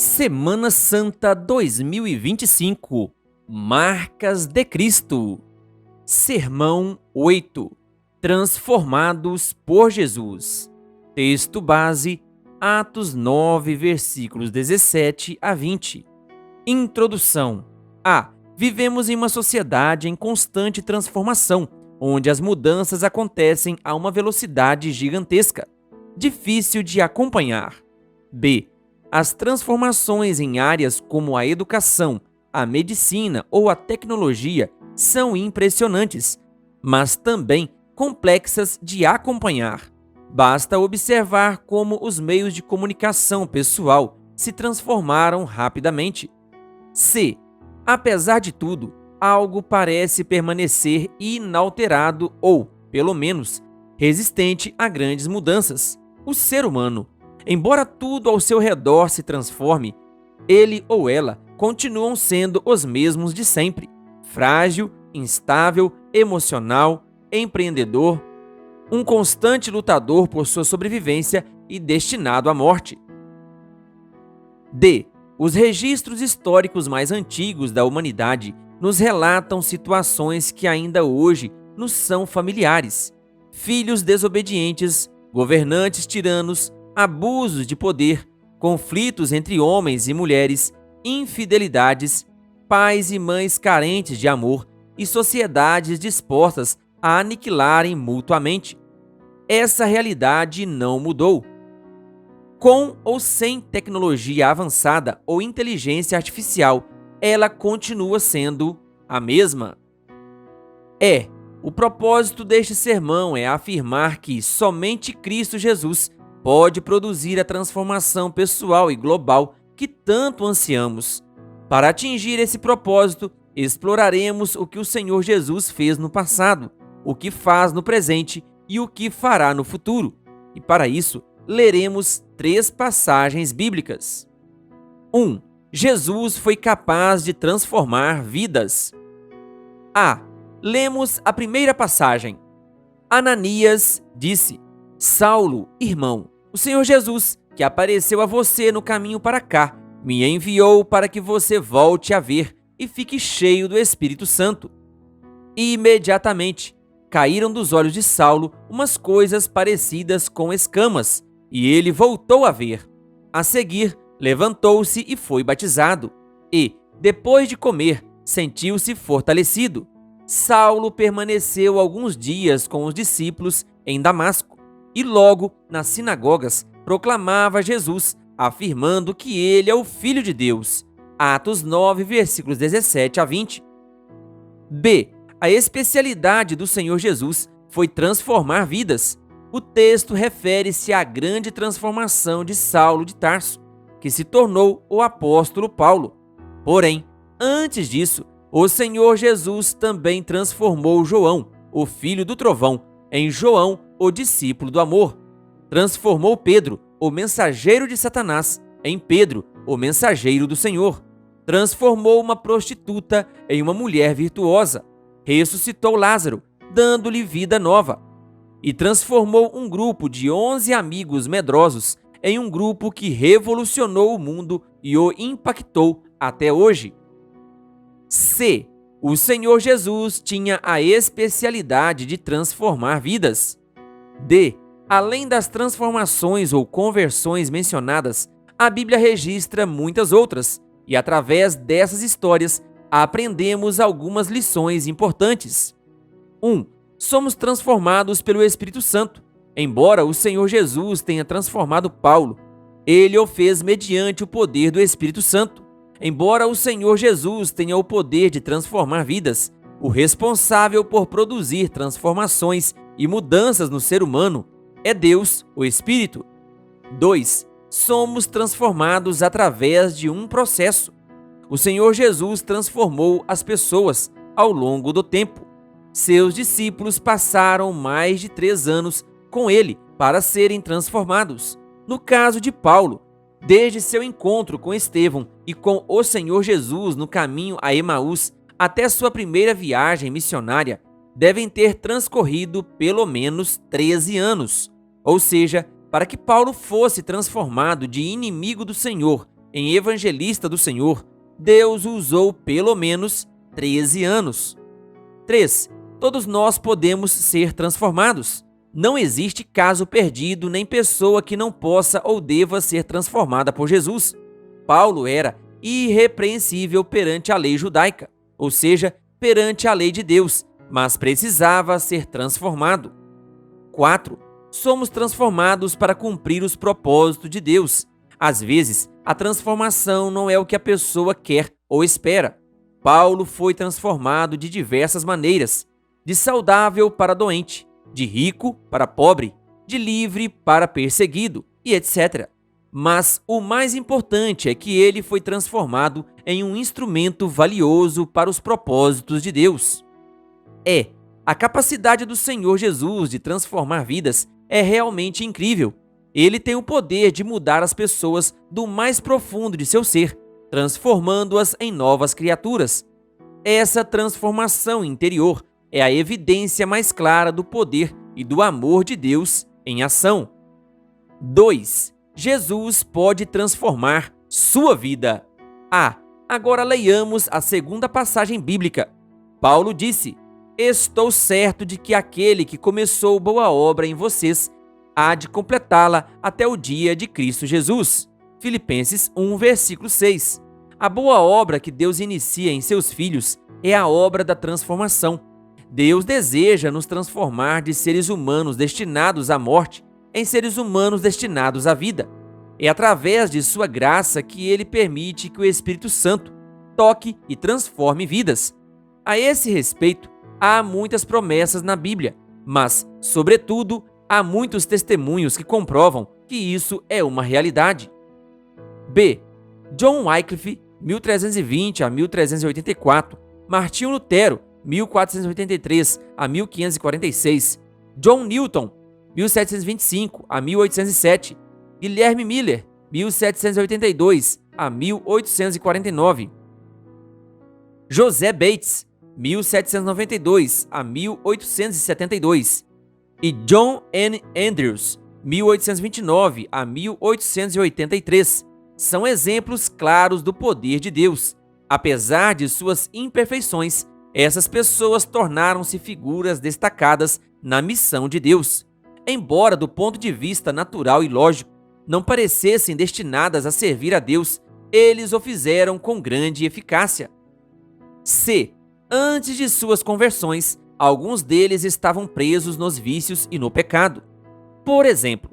Semana Santa 2025 Marcas de Cristo. Sermão 8 Transformados por Jesus. Texto base: Atos 9, versículos 17 a 20. Introdução. Vivemos em uma sociedade em constante transformação, onde as mudanças acontecem a uma velocidade gigantesca, difícil de acompanhar. As transformações em áreas como a educação, a medicina ou a tecnologia são impressionantes, mas também complexas de acompanhar. Basta observar como os meios de comunicação pessoal se transformaram rapidamente. Apesar de tudo, algo parece permanecer inalterado ou, pelo menos, resistente a grandes mudanças: o ser humano. Embora tudo ao seu redor se transforme, ele ou ela continuam sendo os mesmos de sempre: frágil, instável, emocional, empreendedor, um constante lutador por sua sobrevivência e destinado à morte. Os registros históricos mais antigos da humanidade nos relatam situações que ainda hoje nos são familiares: filhos desobedientes, governantes tiranos, abusos de poder, conflitos entre homens e mulheres, infidelidades, pais e mães carentes de amor e sociedades dispostas a aniquilarem mutuamente. Essa realidade não mudou. Com ou sem tecnologia avançada ou inteligência artificial, ela continua sendo a mesma. O propósito deste sermão é afirmar que somente Cristo Jesus pode produzir a transformação pessoal e global que tanto ansiamos. Para atingir esse propósito, exploraremos o que o Senhor Jesus fez no passado, o que faz no presente e o que fará no futuro. E para isso, leremos 3 passagens bíblicas. 1. Jesus foi capaz de transformar vidas. Lemos a primeira passagem. Ananias disse: Saulo, irmão, o Senhor Jesus, que apareceu a você no caminho para cá, me enviou para que você volte a ver e fique cheio do Espírito Santo. Imediatamente, caíram dos olhos de Saulo umas coisas parecidas com escamas, e ele voltou a ver. A seguir, levantou-se e foi batizado. E, depois de comer, sentiu-se fortalecido. Saulo permaneceu alguns dias com os discípulos em Damasco, e logo, nas sinagogas, proclamava Jesus, afirmando que ele é o Filho de Deus. Atos 9, versículos 17 a 20. A especialidade do Senhor Jesus foi transformar vidas. O texto refere-se à grande transformação de Saulo de Tarso, que se tornou o apóstolo Paulo. Porém, antes disso, o Senhor Jesus também transformou João, o filho do trovão, em João, o discípulo do amor. Transformou Pedro, o mensageiro de Satanás, em Pedro, o mensageiro do Senhor. Transformou uma prostituta em uma mulher virtuosa. Ressuscitou Lázaro, dando-lhe vida nova. E transformou um grupo de 11 amigos medrosos em um grupo que revolucionou o mundo e o impactou até hoje. O Senhor Jesus tinha a especialidade de transformar vidas. Além das transformações ou conversões mencionadas, a Bíblia registra muitas outras, e através dessas histórias aprendemos algumas lições importantes. 1. Somos transformados pelo Espírito Santo. Embora o Senhor Jesus tenha transformado Paulo, ele o fez mediante o poder do Espírito Santo. Embora o Senhor Jesus tenha o poder de transformar vidas, o responsável por produzir transformações e mudanças no ser humano é Deus, o Espírito. 2. Somos transformados através de um processo. O Senhor Jesus transformou as pessoas ao longo do tempo. Seus discípulos passaram mais de 3 anos com ele para serem transformados. No caso de Paulo, desde seu encontro com Estevão e com o Senhor Jesus no caminho a Emaús até sua primeira viagem missionária, devem ter transcorrido pelo menos 13 anos. Ou seja, para que Paulo fosse transformado de inimigo do Senhor em evangelista do Senhor, Deus o usou pelo menos 13 anos. 3. Todos nós podemos ser transformados. Não existe caso perdido nem pessoa que não possa ou deva ser transformada por Jesus. Paulo era irrepreensível perante a lei judaica, ou seja, perante a lei de Deus, mas precisava ser transformado. 4. Somos transformados para cumprir os propósitos de Deus. Às vezes, a transformação não é o que a pessoa quer ou espera. Paulo foi transformado de diversas maneiras, de saudável para doente, de rico para pobre, de livre para perseguido e etc. Mas o mais importante é que ele foi transformado em um instrumento valioso para os propósitos de Deus. A capacidade do Senhor Jesus de transformar vidas é realmente incrível. Ele tem o poder de mudar as pessoas do mais profundo de seu ser, transformando-as em novas criaturas. Essa transformação interior é a evidência mais clara do poder e do amor de Deus em ação. 2. Jesus pode transformar sua vida. Agora leiamos a segunda passagem bíblica. Paulo disse: Estou certo de que aquele que começou boa obra em vocês há de completá-la até o dia de Cristo Jesus. Filipenses 1, versículo 6. A boa obra que Deus inicia em seus filhos é a obra da transformação. Deus deseja nos transformar de seres humanos destinados à morte em seres humanos destinados à vida. É através de sua graça que Ele permite que o Espírito Santo toque e transforme vidas. A esse respeito, há muitas promessas na Bíblia, mas, sobretudo, há muitos testemunhos que comprovam que isso é uma realidade. John Wycliffe, 1320 a 1384, Martinho Lutero, 1483 a 1546, John Newton, 1725 a 1807, Guilherme Miller, 1782 a 1849, José Bates, 1792 a 1872, e John N. Andrews, 1829 a 1883, são exemplos claros do poder de Deus. Apesar de suas imperfeições, essas pessoas tornaram-se figuras destacadas na missão de Deus. Embora, do ponto de vista natural e lógico, não parecessem destinadas a servir a Deus, eles o fizeram com grande eficácia. Antes de suas conversões, alguns deles estavam presos nos vícios e no pecado. Por exemplo,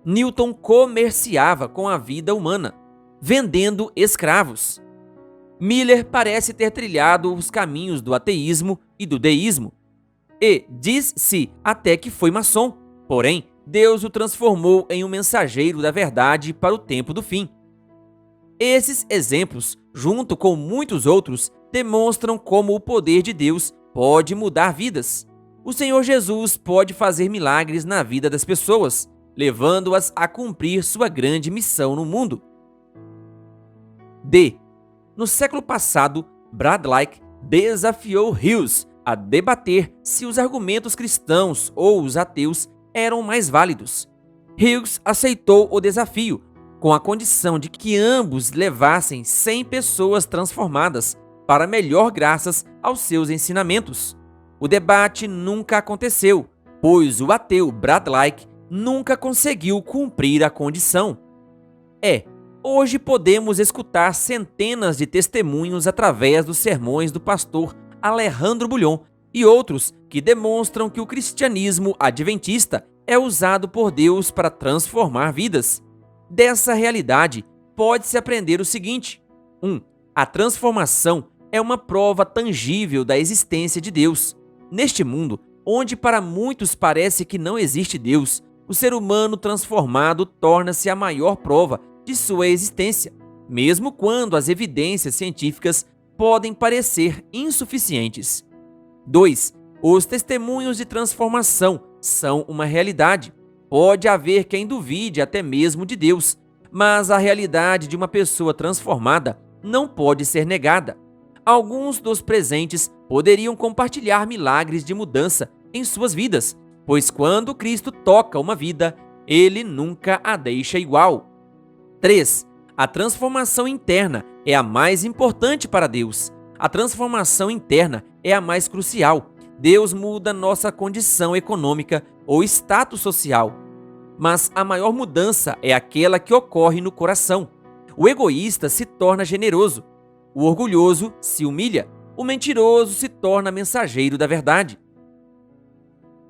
Newton comerciava com a vida humana, vendendo escravos. Miller parece ter trilhado os caminhos do ateísmo e do deísmo, e diz-se até que foi maçom. Porém, Deus o transformou em um mensageiro da verdade para o tempo do fim. Esses exemplos, junto com muitos outros, demonstram como o poder de Deus pode mudar vidas. O Senhor Jesus pode fazer milagres na vida das pessoas, levando-as a cumprir sua grande missão no mundo. No século passado, Bradlaugh desafiou Hughes a debater se os argumentos cristãos ou os ateus eram mais válidos. Hughes aceitou o desafio, com a condição de que ambos levassem 100 pessoas transformadas para melhor graças aos seus ensinamentos. O debate nunca aconteceu, pois o ateu Bradlaugh nunca conseguiu cumprir a condição. Hoje podemos escutar centenas de testemunhos através dos sermões do pastor Alejandro Bulhon e outros que demonstram que o cristianismo adventista é usado por Deus para transformar vidas. Dessa realidade, pode-se aprender o seguinte: a transformação é uma prova tangível da existência de Deus. Neste mundo, onde para muitos parece que não existe Deus, o ser humano transformado torna-se a maior prova de sua existência, mesmo quando as evidências científicas podem parecer insuficientes. 2. Os testemunhos de transformação são uma realidade. Pode haver quem duvide até mesmo de Deus, mas a realidade de uma pessoa transformada não pode ser negada. Alguns dos presentes poderiam compartilhar milagres de mudança em suas vidas, pois quando Cristo toca uma vida, Ele nunca a deixa igual. 3. A transformação interna é a mais importante para Deus. A transformação interna é a mais crucial. Deus muda nossa condição econômica ou status social. Mas a maior mudança é aquela que ocorre no coração. O egoísta se torna generoso. O orgulhoso se humilha. O mentiroso se torna mensageiro da verdade.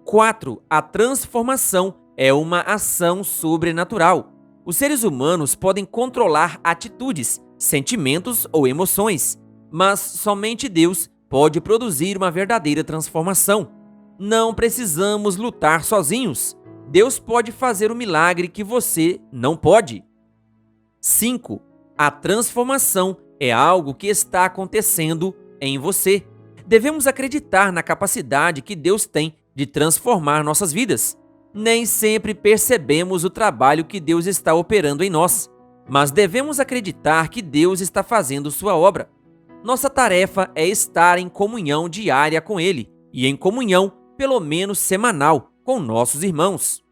4. A transformação é uma ação sobrenatural. Os seres humanos podem controlar atitudes, sentimentos ou emoções, mas somente Deus pode produzir uma verdadeira transformação. Não precisamos lutar sozinhos. Deus pode fazer o milagre que você não pode. 5. A transformação é algo que está acontecendo em você. Devemos acreditar na capacidade que Deus tem de transformar nossas vidas. Nem sempre percebemos o trabalho que Deus está operando em nós, mas devemos acreditar que Deus está fazendo sua obra. Nossa tarefa é estar em comunhão diária com Ele e em comunhão, pelo menos semanal, com nossos irmãos.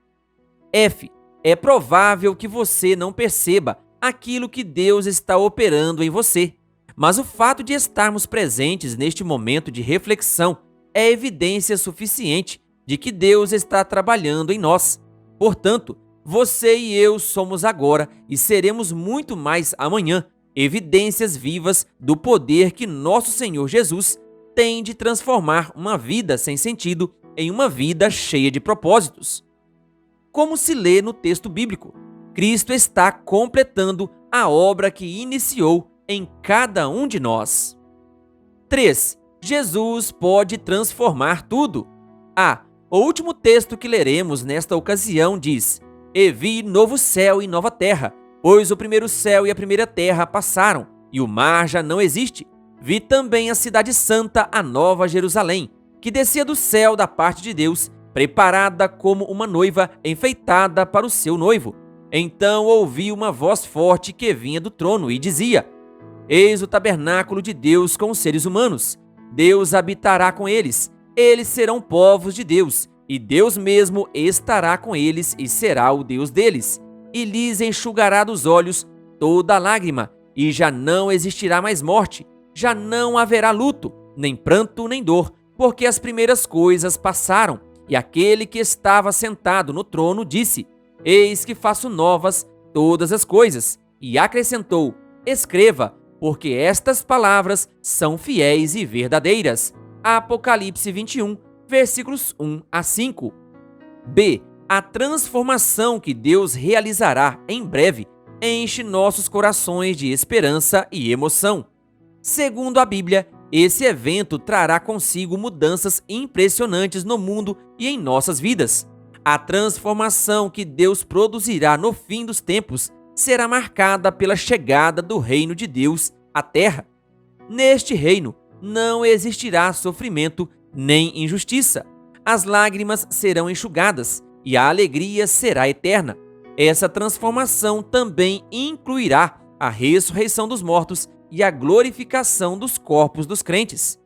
F. É provável que você não perceba aquilo que Deus está operando em você, mas o fato de estarmos presentes neste momento de reflexão é evidência suficiente de que Deus está trabalhando em nós. Portanto, você e eu somos agora e seremos muito mais amanhã evidências vivas do poder que nosso Senhor Jesus tem de transformar uma vida sem sentido em uma vida cheia de propósitos. Como se lê no texto bíblico, Cristo está completando a obra que iniciou em cada um de nós. 3. Jesus pode transformar tudo. O último texto que leremos nesta ocasião diz: "E vi novo céu e nova terra, pois o primeiro céu e a primeira terra passaram, e o mar já não existe. Vi também a cidade santa, a nova Jerusalém, que descia do céu da parte de Deus, preparada como uma noiva enfeitada para o seu noivo. Então ouvi uma voz forte que vinha do trono e dizia: Eis o tabernáculo de Deus com os seres humanos. Deus habitará com eles. Eles serão povos de Deus, e Deus mesmo estará com eles e será o Deus deles. E lhes enxugará dos olhos toda lágrima, e já não existirá mais morte, já não haverá luto, nem pranto, nem dor, porque as primeiras coisas passaram. E aquele que estava sentado no trono disse: Eis que faço novas todas as coisas. E acrescentou: Escreva, porque estas palavras são fiéis e verdadeiras. Apocalipse 21, versículos 1 a 5. B. A transformação que Deus realizará em breve enche nossos corações de esperança e emoção. Segundo a Bíblia, esse evento trará consigo mudanças impressionantes no mundo e em nossas vidas. A transformação que Deus produzirá no fim dos tempos será marcada pela chegada do reino de Deus à terra. Neste reino não existirá sofrimento nem injustiça. As lágrimas serão enxugadas e a alegria será eterna. Essa transformação também incluirá a ressurreição dos mortos e a glorificação dos corpos dos crentes.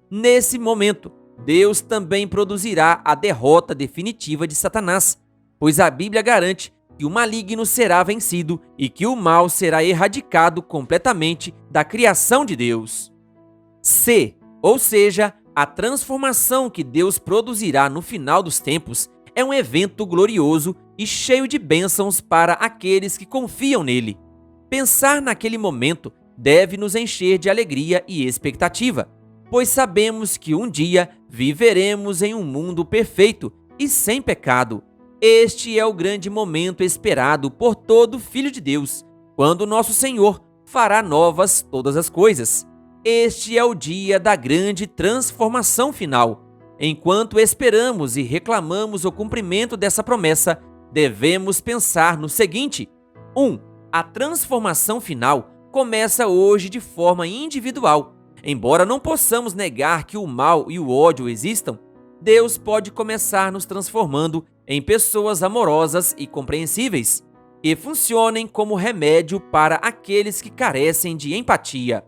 Nesse momento, Deus também produzirá a derrota definitiva de Satanás, pois a Bíblia garante que o maligno será vencido e que o mal será erradicado completamente da criação de Deus. C. Ou seja, a transformação que Deus produzirá no final dos tempos é um evento glorioso e cheio de bênçãos para aqueles que confiam nele. Pensar naquele momento deve nos encher de alegria e expectativa, pois sabemos que um dia viveremos em um mundo perfeito e sem pecado. Este é o grande momento esperado por todo filho de Deus, quando nosso Senhor fará novas todas as coisas. Este é o dia da grande transformação final. Enquanto esperamos e reclamamos o cumprimento dessa promessa, devemos pensar no seguinte: 1. A transformação final começa hoje de forma individual. Embora não possamos negar que o mal e o ódio existam, Deus pode começar nos transformando em pessoas amorosas e compreensíveis, que funcionem como remédio para aqueles que carecem de empatia.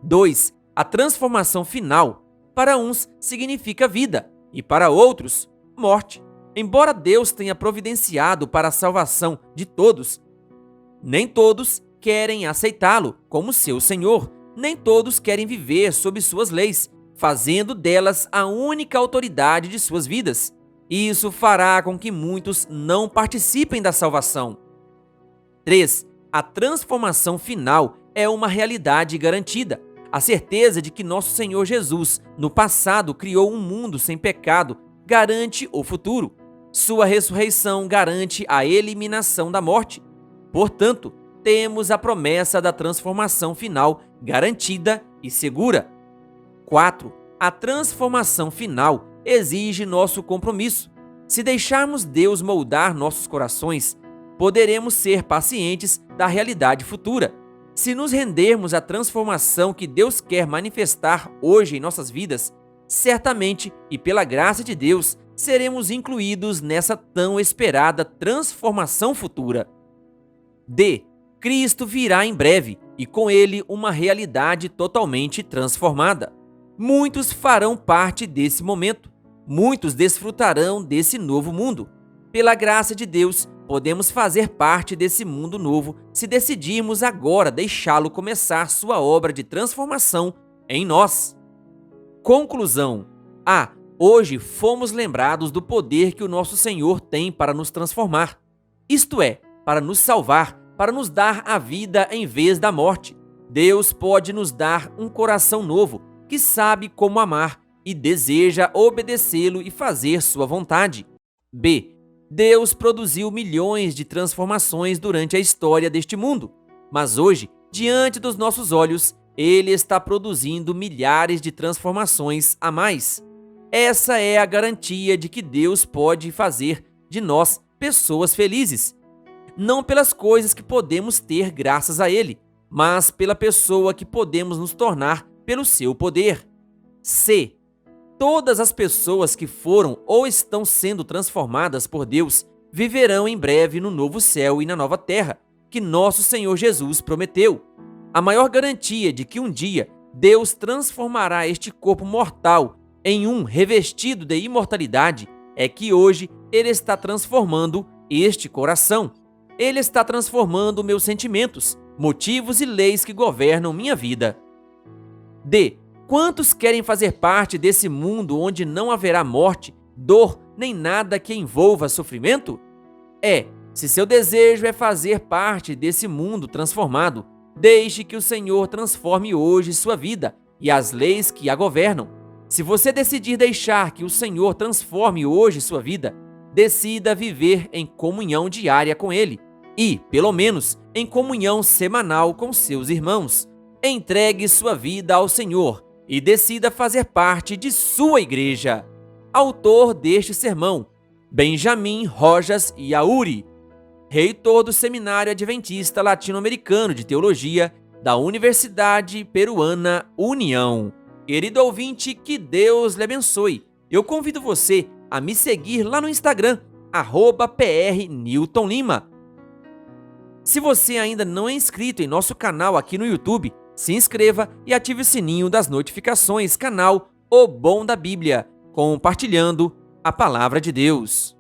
2. A transformação final, para uns, significa vida e para outros, morte. Embora Deus tenha providenciado para a salvação de todos, nem todos querem aceitá-lo como seu Senhor. Nem todos querem viver sob suas leis, fazendo delas a única autoridade de suas vidas. Isso fará com que muitos não participem da salvação. 3. A transformação final é uma realidade garantida. A certeza de que nosso Senhor Jesus, no passado, criou um mundo sem pecado, garante o futuro. Sua ressurreição garante a eliminação da morte. Portanto, temos a promessa da transformação final garantida e segura. 4. A transformação final exige nosso compromisso. Se deixarmos Deus moldar nossos corações, poderemos ser pacientes da realidade futura. Se nos rendermos à transformação que Deus quer manifestar hoje em nossas vidas, certamente e pela graça de Deus, seremos incluídos nessa tão esperada transformação futura. D. Cristo virá em breve e com ele uma realidade totalmente transformada. Muitos farão parte desse momento. Muitos desfrutarão desse novo mundo. Pela graça de Deus, podemos fazer parte desse mundo novo se decidirmos agora deixá-lo começar sua obra de transformação em nós. Conclusão. Hoje fomos lembrados do poder que o nosso Senhor tem para nos transformar. Isto é, para nos salvar, para nos dar a vida em vez da morte. Deus pode nos dar um coração novo, que sabe como amar e deseja obedecê-lo e fazer sua vontade. B. Deus produziu milhões de transformações durante a história deste mundo, mas hoje, diante dos nossos olhos, Ele está produzindo milhares de transformações a mais. Essa é a garantia de que Deus pode fazer de nós pessoas felizes, não pelas coisas que podemos ter graças a Ele, mas pela pessoa que podemos nos tornar pelo seu poder. C. Todas as pessoas que foram ou estão sendo transformadas por Deus viverão em breve no novo céu e na nova terra que nosso Senhor Jesus prometeu. A maior garantia de que um dia Deus transformará este corpo mortal em um revestido de imortalidade é que hoje Ele está transformando este coração. Ele está transformando meus sentimentos, motivos e leis que governam minha vida. D. Quantos querem fazer parte desse mundo onde não haverá morte, dor, nem nada que envolva sofrimento? Se seu desejo é fazer parte desse mundo transformado, deixe que o Senhor transforme hoje sua vida e as leis que a governam. Se você decidir deixar que o Senhor transforme hoje sua vida, decida viver em comunhão diária com Ele e, pelo menos, em comunhão semanal com seus irmãos. Entregue sua vida ao Senhor e decida fazer parte de sua igreja. Autor deste sermão, Benjamin Rojas Yauri, reitor do Seminário Adventista Latino-Americano de Teologia da Universidade Peruana União. Querido ouvinte, que Deus lhe abençoe. Eu convido você a me seguir lá no Instagram, @PRNewtonLima. Se você ainda não é inscrito em nosso canal aqui no YouTube, se inscreva e ative o sininho das notificações, canal O Bom da Bíblia, compartilhando a Palavra de Deus.